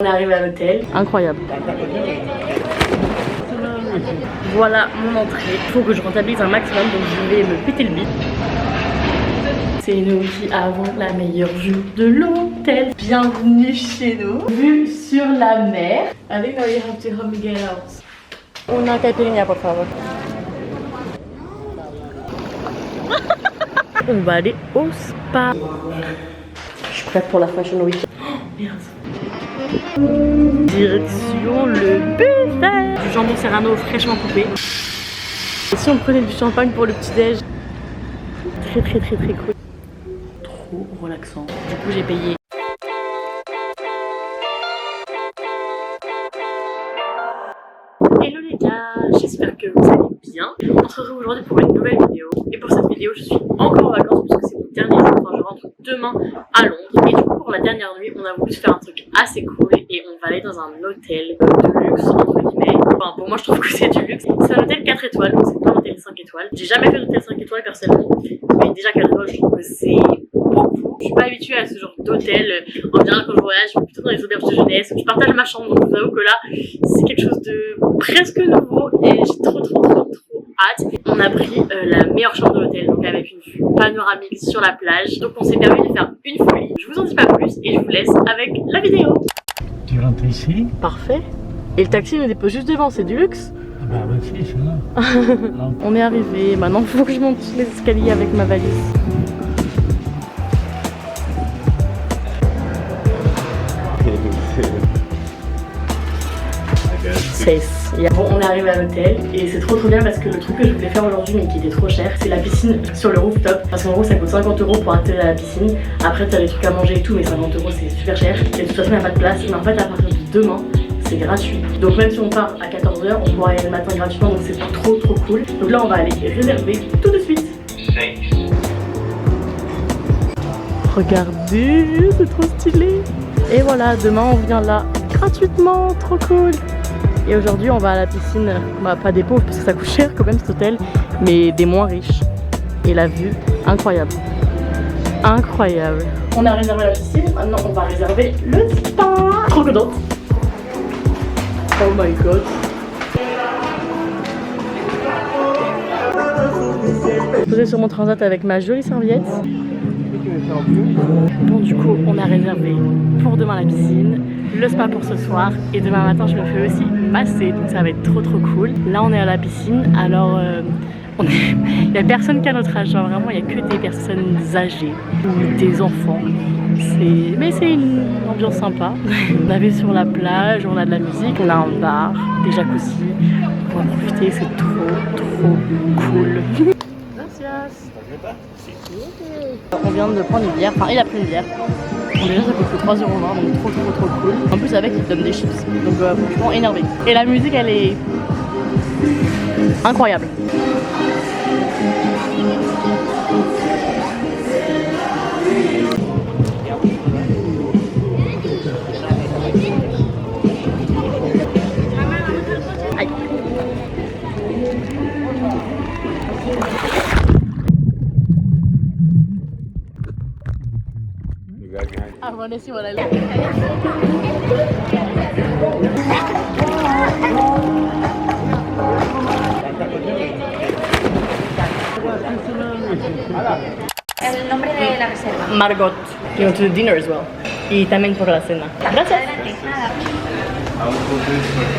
On est arrivé à l'hôtel. Incroyable. Voilà mon entrée. Il faut que je rentabilise un maximum, donc je vais me péter le bide. C'est nous qui avons la meilleure vue de l'hôtel. Bienvenue chez nous. Vue sur la mer. I think now you have to help me get out. Una caipirinha, por favor. On va aller au spa. Je suis prête pour la Fashion Week. Oh merde. Direction le buffet. Du jambon serrano fraîchement coupé. Et si on prenait du champagne pour le petit déj. Très cool. Trop relaxant. Du coup j'ai payé. Hello les gars, j'espère que vous allez bien. On se retrouve aujourd'hui pour une nouvelle vidéo. Et pour cette vidéo je suis encore en vacances puisque c'est mon dernier jour. Enfin je rentre demain à Londres. Et du coup pour la dernière nuit on a voulu se faire un truc assez cool. Et on va aller dans un hôtel de luxe entre guillemets. Enfin pour moi je trouve que c'est du luxe. C'est un hôtel 4 étoiles, donc c'est pas un hôtel 5 étoiles. J'ai jamais fait d'hôtel 5 étoiles personnellement. Mais déjà 4 étoiles je trouve que c'est beaucoup. Je suis pas habituée à ce genre d'hôtel. En général quand je voyage je vais plutôt dans les auberges de jeunesse. Je partage ma chambre donc je vous avoue que là c'est quelque chose de presque nouveau. Et j'ai trop hâte. On a pris la meilleure chambre de l'hôtel, donc avec une vue panoramique sur la plage. Donc on s'est permis de faire une folie. Je vous en dis pas plus et je vous laisse avec la vidéo. Tu rentres ici? Parfait. Et le taxi nous dépose juste devant, c'est du luxe. Ah bah vas-y, c'est là. On est arrivé, maintenant il faut que je monte les escaliers avec ma valise. Bon, on est arrivé à l'hôtel et c'est trop bien parce que le truc que je voulais faire aujourd'hui mais qui était trop cher, c'est la piscine sur le rooftop. Parce qu'en gros ça coûte 50 € pour accéder à la piscine. Après t'as des trucs à manger et tout, mais 50 € c'est super cher. Et de toute façon il n'y a pas de place. Mais en fait à partir de demain c'est gratuit. Donc même si on part à 14 h, on pourra y aller le matin gratuitement, donc c'est trop cool. Donc là on va aller réserver tout de suite. Regardez, c'est trop stylé. Et voilà, demain on vient là gratuitement, trop cool. Et aujourd'hui on va à la piscine, bah pas des pauvres parce que ça coûte cher quand même cet hôtel, mais des moins riches. Et la vue, incroyable. Incroyable. On a réservé la piscine, maintenant on va réserver le spa. Trop contente. Oh my god. Posé sur mon transat avec ma jolie serviette. Bon du coup on a réservé pour demain la piscine, le spa pour ce soir et demain matin je me fais aussi masser, donc ça va être trop cool. Là on est à la piscine, alors il n'y a personne qu'à notre âge, genre vraiment il n'y a que des personnes âgées ou des enfants. Mais c'est une ambiance sympa. On avait sur la plage, on a de la musique, on a un bar, des jacuzzi, on va profiter, c'est trop cool. Gracias. On vient de prendre une bière, enfin il a pris une bière. Bon, déjà ça coûte que 3,20 €, donc trop cool. En plus avec il te donne des chips, donc franchement énervé. Et la musique elle est incroyable. Aïe. I wanna see what I look like. El nombre de la reserva. Margot, you want to do dinner as well. Y también por la cena. Gracias.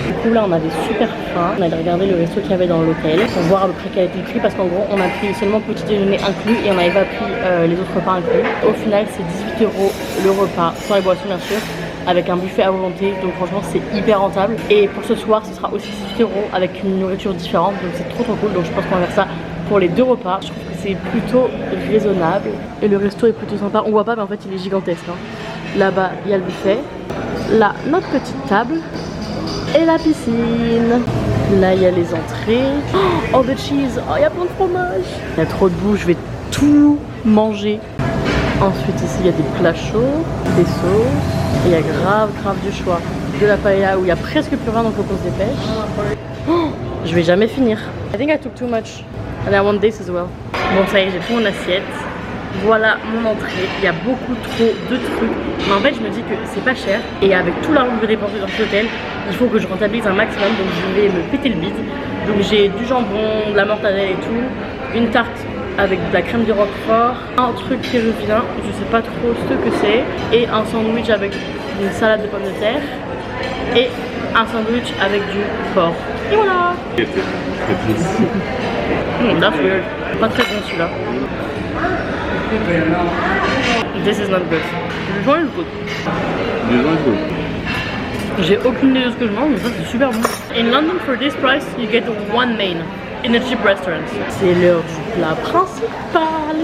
Du coup là on avait super faim, on allait regarder le resto qu'il y avait dans l'hôtel pour voir à peu près quel était le prix parce qu'en gros on a pris seulement petit déjeuner inclus et on n'avait pas pris les autres repas inclus. Au final c'est 18 € le repas, sans les boissons bien sûr, avec un buffet à volonté, donc franchement c'est hyper rentable. Et pour ce soir ce sera aussi 18 € avec une nourriture différente, donc c'est trop cool, donc je pense qu'on va faire ça pour les 2 repas. Je trouve que c'est plutôt raisonnable et le resto est plutôt sympa, on voit pas mais en fait il est gigantesque hein. Là-bas il y a le buffet. Là, notre petite table et la piscine. Là, il y a les entrées. Oh, the cheese. Oh, il y a plein de fromage. Il y a trop de bouffe, je vais tout manger. Ensuite, ici, il y a des plats chauds, des sauces. Et il y a grave du choix. De la paella où il y a presque plus rien, donc faut qu'on se dépêche. Oh, je vais jamais finir. I think I took too much. And I want this as well. Bon, ça y est, j'ai tout mon assiette. Voilà mon entrée, il y a beaucoup trop de trucs. Mais en fait je me dis que c'est pas cher. Et avec tout l'argent que je vais dépenser dans cet hôtel, il faut que je rentabilise un maximum. Donc je vais me péter le bide. Donc j'ai du jambon, de la mortadelle et tout. Une tarte avec de la crème de roquefort. Un truc qui revient, je sais pas trop ce que c'est. Et un sandwich avec une salade de pommes de terre. Et un sandwich avec du porc. Et voilà. That's weird. Pas très bon celui-là. This is not good. Le joint est good. J'ai aucune idée de ce que je mange, mais ça c'est super bon. In London, for this price, you get one main in a cheap restaurant. C'est l'heure du plat principal.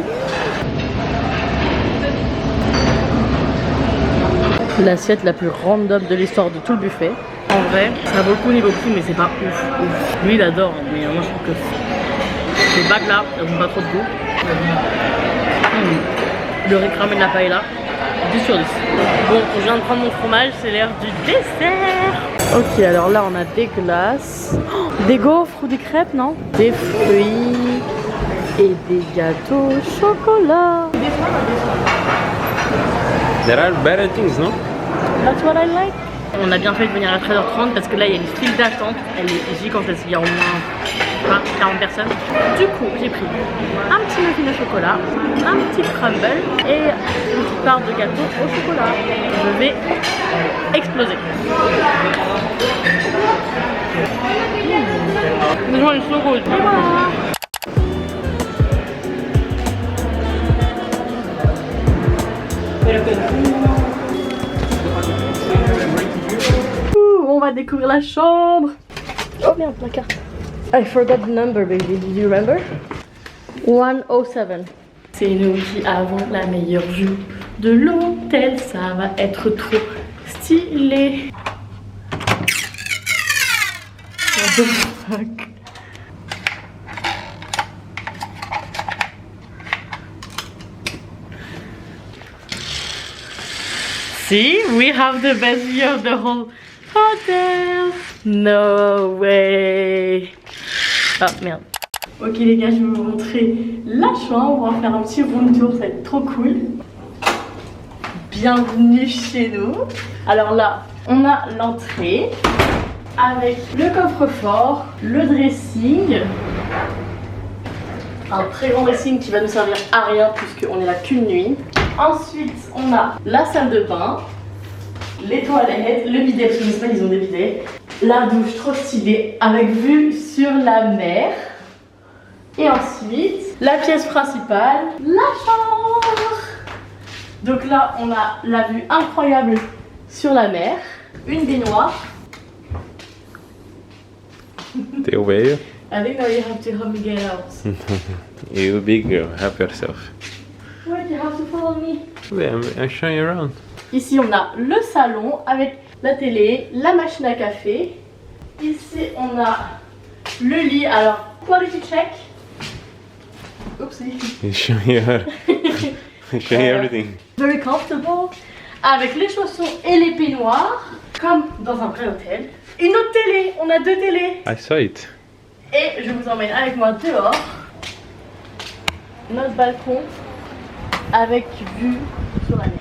L'assiette la plus random de l'histoire de tout le buffet. En vrai, ça vaut le coup niveau prix, mais c'est pas ouf. Lui il adore, mais moi je trouve que ces bagues là, elles ont pas trop de goût. Le riz cramé de la paella, 10 sur 10. Bon, je viens de prendre mon fromage, c'est l'heure du dessert. Ok, alors là on a des glaces, des gaufres ou des crêpes, non? Des fruits et des gâteaux au chocolat. There are better things, no? That's what I like. On a bien fait de venir à 13h30 parce que là il y a une file d'attente, elle est gigantesque, il y a au moins 40 personnes. Du coup j'ai pris un petit muffin au chocolat, un petit crumble et une petite part de gâteau au chocolat. Je vais exploser. This one is so good. On va découvrir la chambre. Oh merde, la carte. I forgot the number, baby. Did you remember? 107. C'est nous qui avons la meilleure vue de l'hôtel. Ça va être trop stylé. What the fuck? See, we have the best view of the whole hotel. No way. Ah merde. Ok les gars, je vais vous montrer la chambre. On va faire un petit room tour, ça va être trop cool. Bienvenue chez nous. Alors là, on a l'entrée avec le coffre-fort, le dressing. Un très grand dressing qui va nous servir à rien puisqu'on est là qu'une nuit. Ensuite, on a la salle de bain, les toilettes, le bidet, parce que je sais pas, ils ont des bidets. La douche trop stylée avec vue sur la mer. Et ensuite, la pièce principale, la chambre. Donc là, on a la vue incroyable sur la mer. Une baignoire. Teu veio. I think now you have to help me get out. You big girl, help yourself. Why do you have to follow me? I'm showing you around. Ici, on a le salon avec la télé, la machine à café. Ici, on a le lit. Alors, quality check. Oopsie. You showing everything. Very comfortable. Avec les chaussons et les peignoirs. Comme dans un vrai hôtel. Une autre télé. On a deux télés. I saw it. Et je vous emmène avec moi dehors. Notre balcon. Avec vue sur la mer.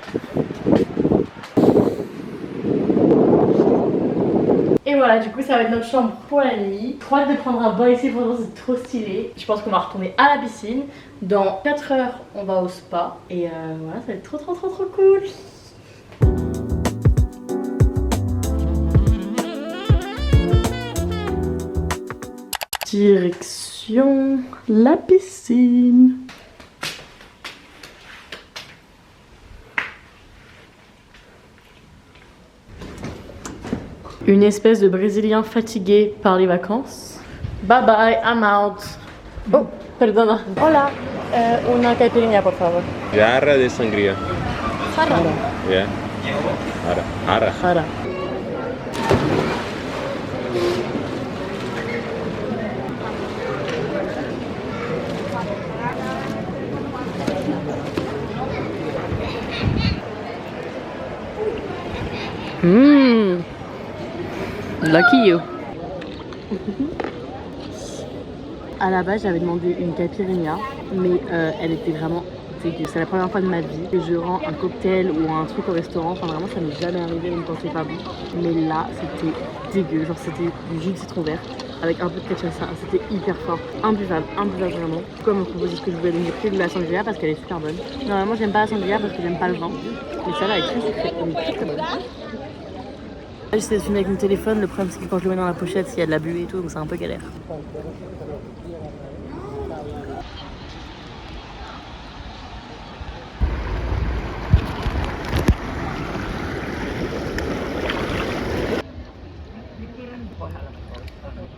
Et voilà, du coup ça va être notre chambre pour la nuit. Trop hâte de prendre un bain ici, pour c'est trop stylé. Je pense qu'on va retourner à la piscine. Dans 4 heures on va au spa. Et voilà, ça va être trop cool. Direction la piscine. Une espèce de Brésilien fatigué par les vacances. Bye bye, I'm out. Oh, perdona. Hola, una caipirinha, por favor. Jarra de sangria. Jara. Yeah. Jara. Jara. Lucky you. À la base, j'avais demandé une caipirinha, mais elle était vraiment dégueu. C'est la première fois de ma vie que je rends un cocktail ou un truc au restaurant. Enfin vraiment ça m'est jamais arrivé même quand c'est pas bon. Mais là c'était dégueu. Genre c'était du jus de citron vert avec un peu de cachaça. C'était hyper fort. Imbuvable vraiment. Comme on proposait ce que je voulais, donc j'ai pris de la sangria parce qu'elle est super bonne. Normalement j'aime pas la sangria parce que j'aime pas le vin. Mais celle-là est très sucrée. Elle est très bonne. J'essaie de filmer avec mon téléphone, le problème c'est que quand je le mets dans la pochette, il y a de la buée et tout, donc c'est un peu galère.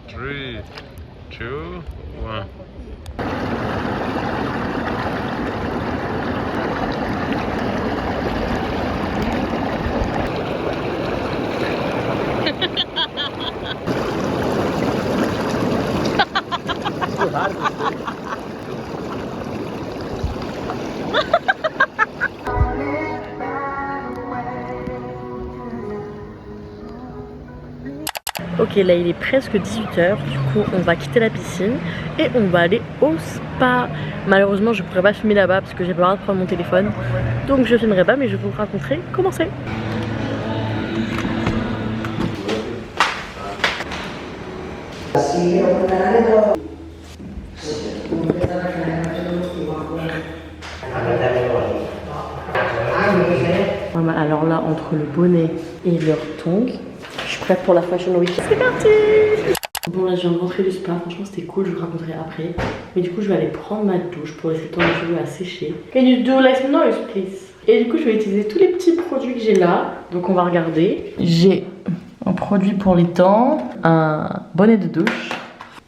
Three, two, one. Ok, là il est presque 18h, du coup on va quitter la piscine et on va aller au spa. Malheureusement je pourrais pas filmer là-bas parce que j'ai pas le droit de prendre mon téléphone, donc je filmerai pas mais je vous raconterai comment c'est. Voilà, alors là entre le bonnet et leur tongs, je suis prête pour la Fashion Week. C'est parti! Bon là je viens de rentrer du spa, franchement c'était cool, je vous raconterai après. Mais du coup je vais aller prendre ma douche pour laisser le temps mes cheveux à sécher. Can you do less noise please? Et du coup je vais utiliser tous les petits produits que j'ai là. Donc on va regarder. J'ai un produit pour les dents, un bonnet de douche,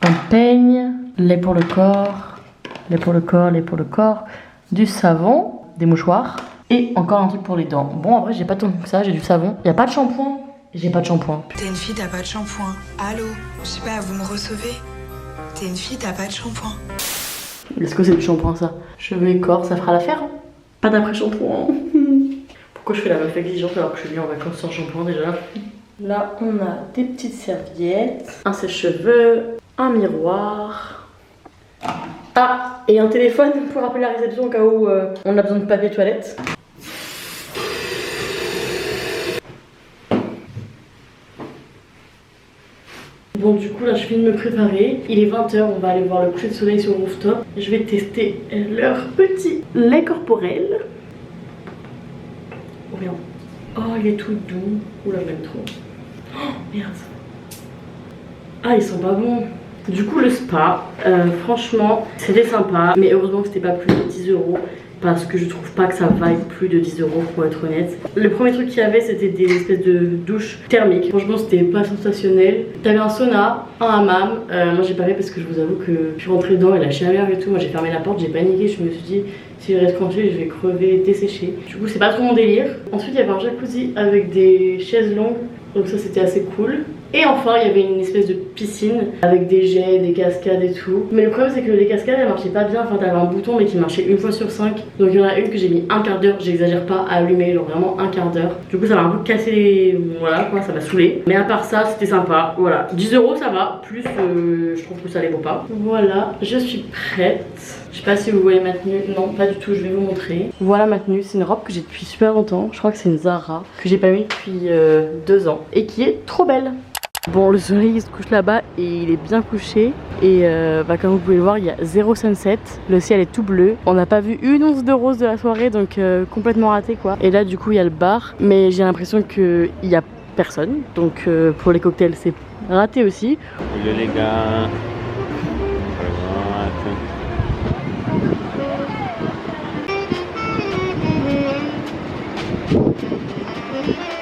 un peigne, lait pour le corps, du savon, des mouchoirs et encore un truc pour les dents. Bon en vrai j'ai pas tant que ça, j'ai du savon. Il n'y a pas de shampoing. J'ai pas de shampoing. T'es une fille, t'as pas de shampoing. Allô? Je sais pas, vous me recevez? T'es une fille, t'as pas de shampoing. Est-ce que c'est du shampoing ça? Cheveux et corps, ça fera l'affaire hein? Pas d'après shampoing. Pourquoi je fais la meuf exigeante alors que je suis venue en vacances sans shampoing déjà? Là on a des petites serviettes, un sèche-cheveux, un miroir. Ah, et un téléphone pour appeler la réception au cas où on a besoin de papier toilette. Bon du coup là je finis de me préparer, il est 20h, on va aller voir le coucher de soleil sur le rooftop. Je vais tester leur petit lait corporel. Oh merde. Oh il est tout doux. Oula je l'aime trop. Oh merde. Ah ils sont pas bons. Du coup le spa, franchement c'était sympa. Mais heureusement que c'était pas plus de 10 € parce que je trouve pas que ça vaille plus de 10 € pour être honnête. Le premier truc qu'il y avait c'était des espèces de douches thermiques. Franchement c'était pas sensationnel. T'avais un sauna, un hammam. Moi j'ai pas fait parce que je vous avoue que je suis rentrée dedans et la chaleur et tout. Moi j'ai fermé la porte, j'ai paniqué. Je me suis dit si je reste coincée je vais crever, dessécher. Du coup c'est pas trop mon délire. Ensuite il y avait un jacuzzi avec des chaises longues. Donc ça c'était assez cool. Et enfin il y avait une espèce de piscine avec des jets, des cascades et tout. Mais le problème c'est que les cascades elles marchaient pas bien. Enfin t'avais un bouton mais qui marchait une fois sur 5. Donc il y en a une que j'ai mis un quart d'heure, j'exagère pas, à allumer, genre vraiment un quart d'heure. Du coup ça m'a un peu cassé les... Voilà quoi, ça m'a saoulé. Mais à part ça c'était sympa, voilà. 10 € ça va, plus je trouve que ça les vaut pas. Voilà, je suis prête. Je sais pas si vous voyez ma tenue, non pas du tout, je vais vous montrer. Voilà ma tenue, c'est une robe que j'ai depuis super longtemps. Je crois que c'est une Zara, que j'ai pas mis depuis 2 ans. Et qui est trop belle. Bon le soleil il se couche là-bas et il est bien couché. Et comme vous pouvez le voir il y a 0 sunset. Le ciel est tout bleu. On n'a pas vu une once de rose de la soirée donc complètement raté quoi. Et là du coup il y a le bar. Mais j'ai l'impression qu'il y a personne. Donc pour les cocktails c'est raté aussi. Olha les gars.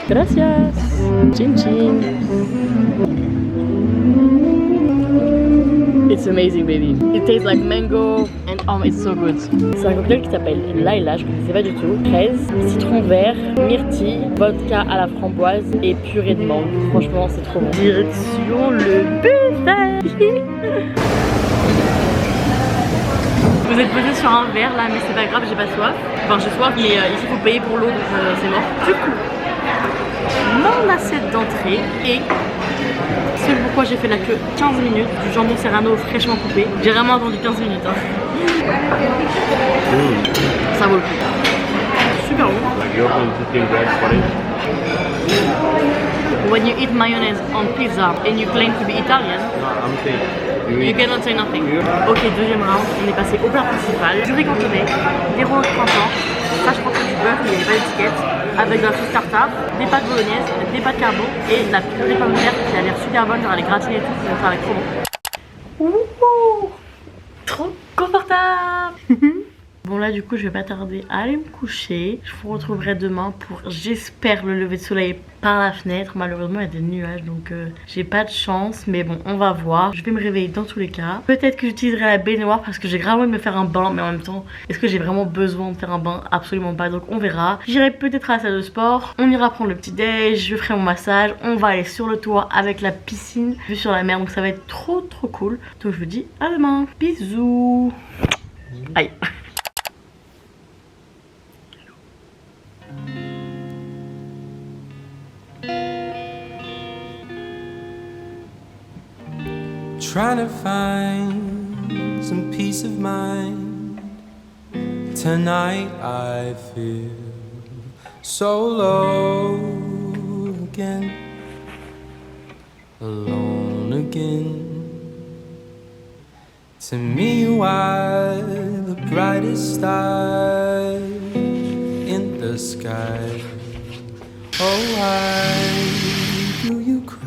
Gracias. Chin chin. It's amazing baby. It tastes like mango and it's so good. C'est un cocktail qui s'appelle Laila, je ne connaissais pas du tout. Fraise, citron vert, myrtille, vodka à la framboise et purée de mangue. Franchement c'est trop bon. Direction le buffet. Vous êtes posé sur un verre là mais c'est pas grave, j'ai pas soif. Enfin j'ai soif mais ici il faut payer pour l'eau donc c'est mort. Du coup mon assiette d'entrée et c'est pourquoi j'ai fait la queue 15 minutes du jambon serrano fraîchement coupé. J'ai vraiment attendu 15 minutes hein. Ça vaut le coup. Super bon. You open the thing there for it. When you eat mayonnaise on pizza and you claim to be Italian, No, I'm saying. you cannot say nothing. Ok, deuxième round, on est passé au plat principal. Du riz cantonais, des rouleaux de printemps, ça je pense que du beurre, il n'y avait pas d'étiquette, avec de la sauce tartare, des pâtes bolognaises, des pâtes carbo et de la purée de pommes de terre qui a l'air super bonne, genre elle est gratinée et tout, donc ça va être trop bon. Ouh, trop confortable. Bon là du coup je vais pas tarder à aller me coucher. Je vous retrouverai demain pour, j'espère, le lever de soleil par la fenêtre. Malheureusement il y a des nuages donc j'ai pas de chance. Mais bon on va voir. Je vais me réveiller dans tous les cas. Peut-être que j'utiliserai la baignoire parce que j'ai grave envie de me faire un bain. Mais en même temps est-ce que j'ai vraiment besoin de faire un bain? Absolument pas, donc on verra. J'irai peut-être à la salle de sport. On ira prendre le petit déj. Je ferai mon massage. On va aller sur le toit avec la piscine vue sur la mer. Donc ça va être trop cool. Donc je vous dis à demain. Bisous. Aïe. Trying to find some peace of mind. Tonight I feel so low again, alone again. To me you are the brightest star in the sky. Oh, why do you cry?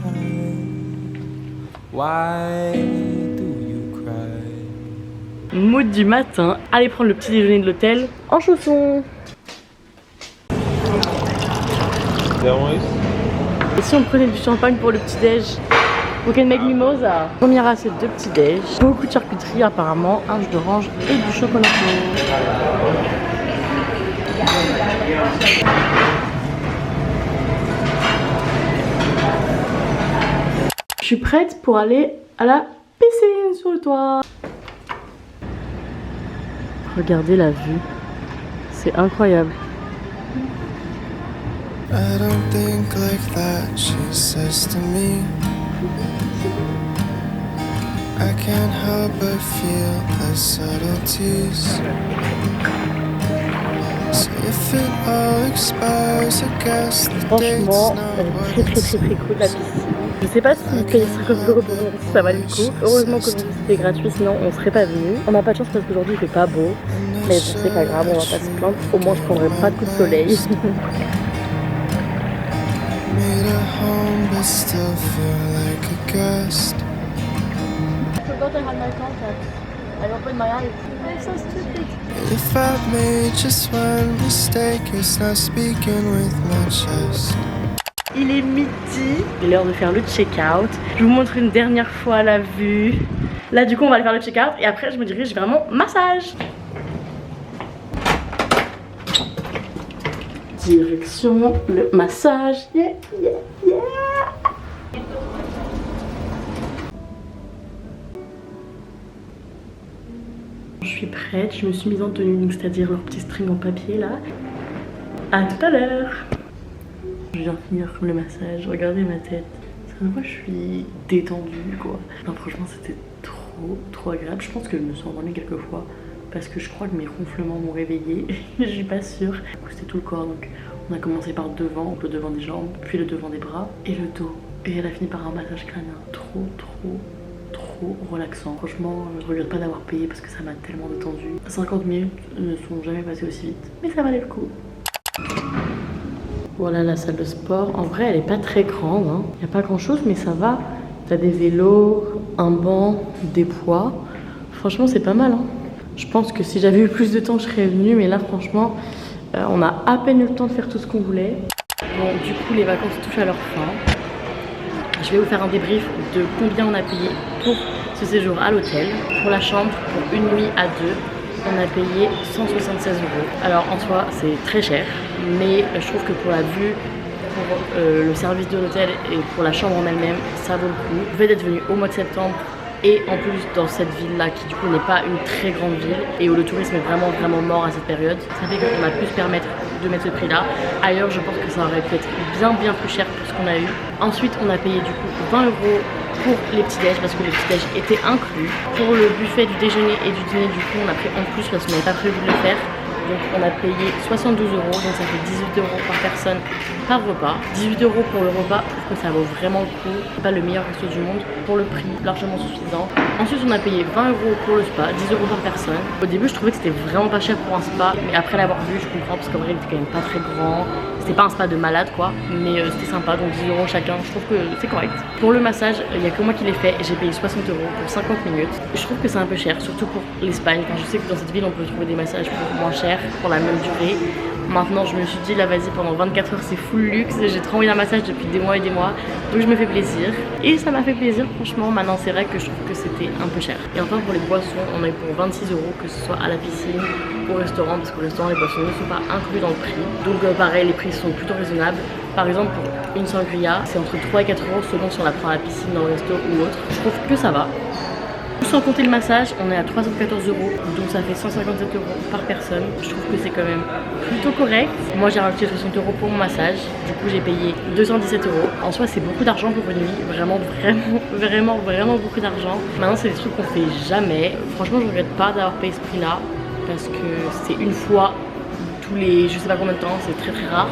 Why do you cry? Mood du matin, aller prendre le petit déjeuner de l'hôtel en chaussons. Et si on prenait du champagne pour le petit déj? We can make mimosa. Première assiette de petit déj. Beaucoup de charcuterie apparemment, un jus d'orange et du chocolat chaud. Je suis prête pour aller à la piscine sur le toit. Regardez la vue, c'est incroyable. I don't think like that, she says to me. I can't help but feel the subtleties. So if it all expires, I guess the date's Franchement, not elle est what très it's cool la piscine. Je sais pas si payer 50 € pour venir ici, ça valait le coup. Heureusement que c'était gratuit, sinon on serait pas venu. On n'a pas de chance parce qu'aujourd'hui il fait pas beau. Mais bon, c'est pas grave, on va pas se plaindre. Au moins je prendrai pas de coup de soleil. made a home but still feel like a guest. I forgot I had my contact. I opened my eyes. I'm so stupid. If I've made just one mistake, it's not speaking with my chest. Il est midi. Il est l'heure de faire le check-out. Je vous montre une dernière fois la vue. Là du coup on va aller faire le check-out et après je me dirige vers mon massage. Direction le massage. Yeah, yeah, yeah. Je suis prête, je me suis mise en tenue, donc c'est-à-dire leur petit string en papier là. À tout à l'heure. Je viens de finir le massage, regardez ma tête. Ça me voit, je suis détendue quoi. Non, franchement c'était trop agréable. Je pense que je me suis endormie quelques fois parce que je crois que mes ronflements m'ont réveillée. Je suis pas sûre. Du coup c'était tout le corps, donc on a commencé par devant, le devant des jambes, puis le devant des bras et le dos. Et elle a fini par un massage crânien trop relaxant. Franchement je regrette pas d'avoir payé parce que ça m'a tellement détendue. 50 minutes ne sont jamais passées aussi vite, mais ça valait le coup. Voilà la salle de sport. En vrai elle est pas très grande, hein. Y a pas grand chose mais ça va. T'as des vélos, un banc, des poids. Franchement c'est pas mal, hein. Je pense que si j'avais eu plus de temps je serais venue, mais là franchement on a à peine eu le temps de faire tout ce qu'on voulait. Bon du coup les vacances touchent à leur fin. Je vais vous faire un débrief de combien on a payé pour ce séjour à l'hôtel. Pour la chambre, pour une nuit à deux, on a payé 176 €. Alors en soi c'est très cher, mais je trouve que pour la vue, pour le service de l'hôtel et pour la chambre en elle-même, ça vaut le coup. Vous pouvez être venu au mois de septembre et en plus dans cette ville là qui du coup n'est pas une très grande ville et où le tourisme est vraiment mort à cette période, ça fait qu'on a pu se permettre de mettre ce prix là. Ailleurs je pense que ça aurait pu être bien plus cher pour ce qu'on a eu. Ensuite on a payé du coup 20 € pour les petits déj parce que les petits déj étaient inclus. Pour le buffet du déjeuner et du dîner du coup on a pris en plus parce qu'on n'avait pas prévu de le faire. Donc on a payé 72 €, donc ça fait 18 € par personne par repas. 18 € pour le repas, je trouve que ça vaut vraiment le coup. C'est pas le meilleur resto du monde, pour le prix largement suffisant. Ensuite on a payé 20 € pour le spa, 10 € par personne. Au début je trouvais que c'était vraiment pas cher pour un spa, mais après l'avoir vu je comprends parce qu'en vrai il était quand même pas très grand. C'était pas un spa de malade quoi, mais c'était sympa, donc 10 € chacun, je trouve que c'est correct. Pour le massage, il y a que moi qui l'ai fait, j'ai payé 60 € pour 50 minutes. Je trouve que c'est un peu cher, surtout pour l'Espagne. Quand je sais que dans cette ville on peut trouver des massages pour moins cher, pour la même durée. Maintenant je me suis dit là vas-y, pendant 24 heures c'est full luxe, j'ai trop envie d'un massage depuis des mois et des mois, donc je me fais plaisir. Et ça m'a fait plaisir franchement. Maintenant c'est vrai que je trouve que c'était un peu cher. Et enfin pour les boissons, on est pour 26 €, que ce soit à la piscine, au restaurant, parce qu'au restaurant les boissons ne sont pas inclus dans le prix. Donc pareil, les prix sont plutôt raisonnables. Par exemple pour une sangria, c'est entre 3 et 4 € selon si on la prend à la piscine, dans le resto ou autre. Je trouve que ça va. Sans compter le massage, on est à 314 €, donc ça fait 157 € par personne. Je trouve que c'est quand même plutôt correct. Moi j'ai rajouté 60 € pour mon massage, du coup j'ai payé 217 €. En soi c'est beaucoup d'argent pour une nuit, vraiment beaucoup d'argent. Maintenant c'est des trucs qu'on fait jamais. Franchement je regrette pas d'avoir payé ce prix là, parce que c'est une fois tous les je sais pas combien de temps, c'est très rare.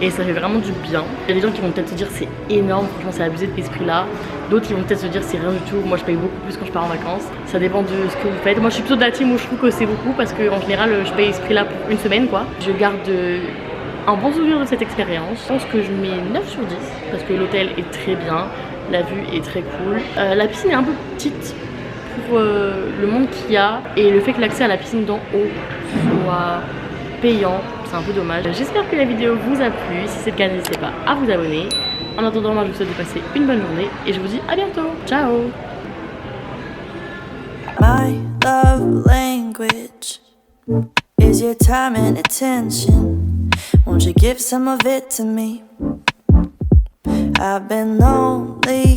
Et ça fait vraiment du bien. Il y a des gens qui vont peut-être se dire c'est énorme, franchement c'est abusé de payer ce prix là. D'autres qui vont peut-être se dire c'est rien du tout, moi je paye beaucoup plus quand je pars en vacances. Ça dépend de ce que vous faites. Moi je suis plutôt de la team où je trouve que c'est beaucoup, parce qu'en général je paye ce prix là pour une semaine quoi. Je garde un bon souvenir de cette expérience. Je pense que je mets 9 sur 10 parce que l'hôtel est très bien, la vue est très cool. La piscine est un peu petite pour le monde qu'il y a, et le fait que l'accès à la piscine d'en haut soit payant, c'est un peu dommage. J'espère que la vidéo vous a plu. Si c'est le cas, n'hésitez pas à vous abonner. En attendant, moi je vous souhaite de passer une bonne journée et je vous dis à bientôt. Ciao. My love language is your time and attention. Won't you give some of it to me? I've been lonely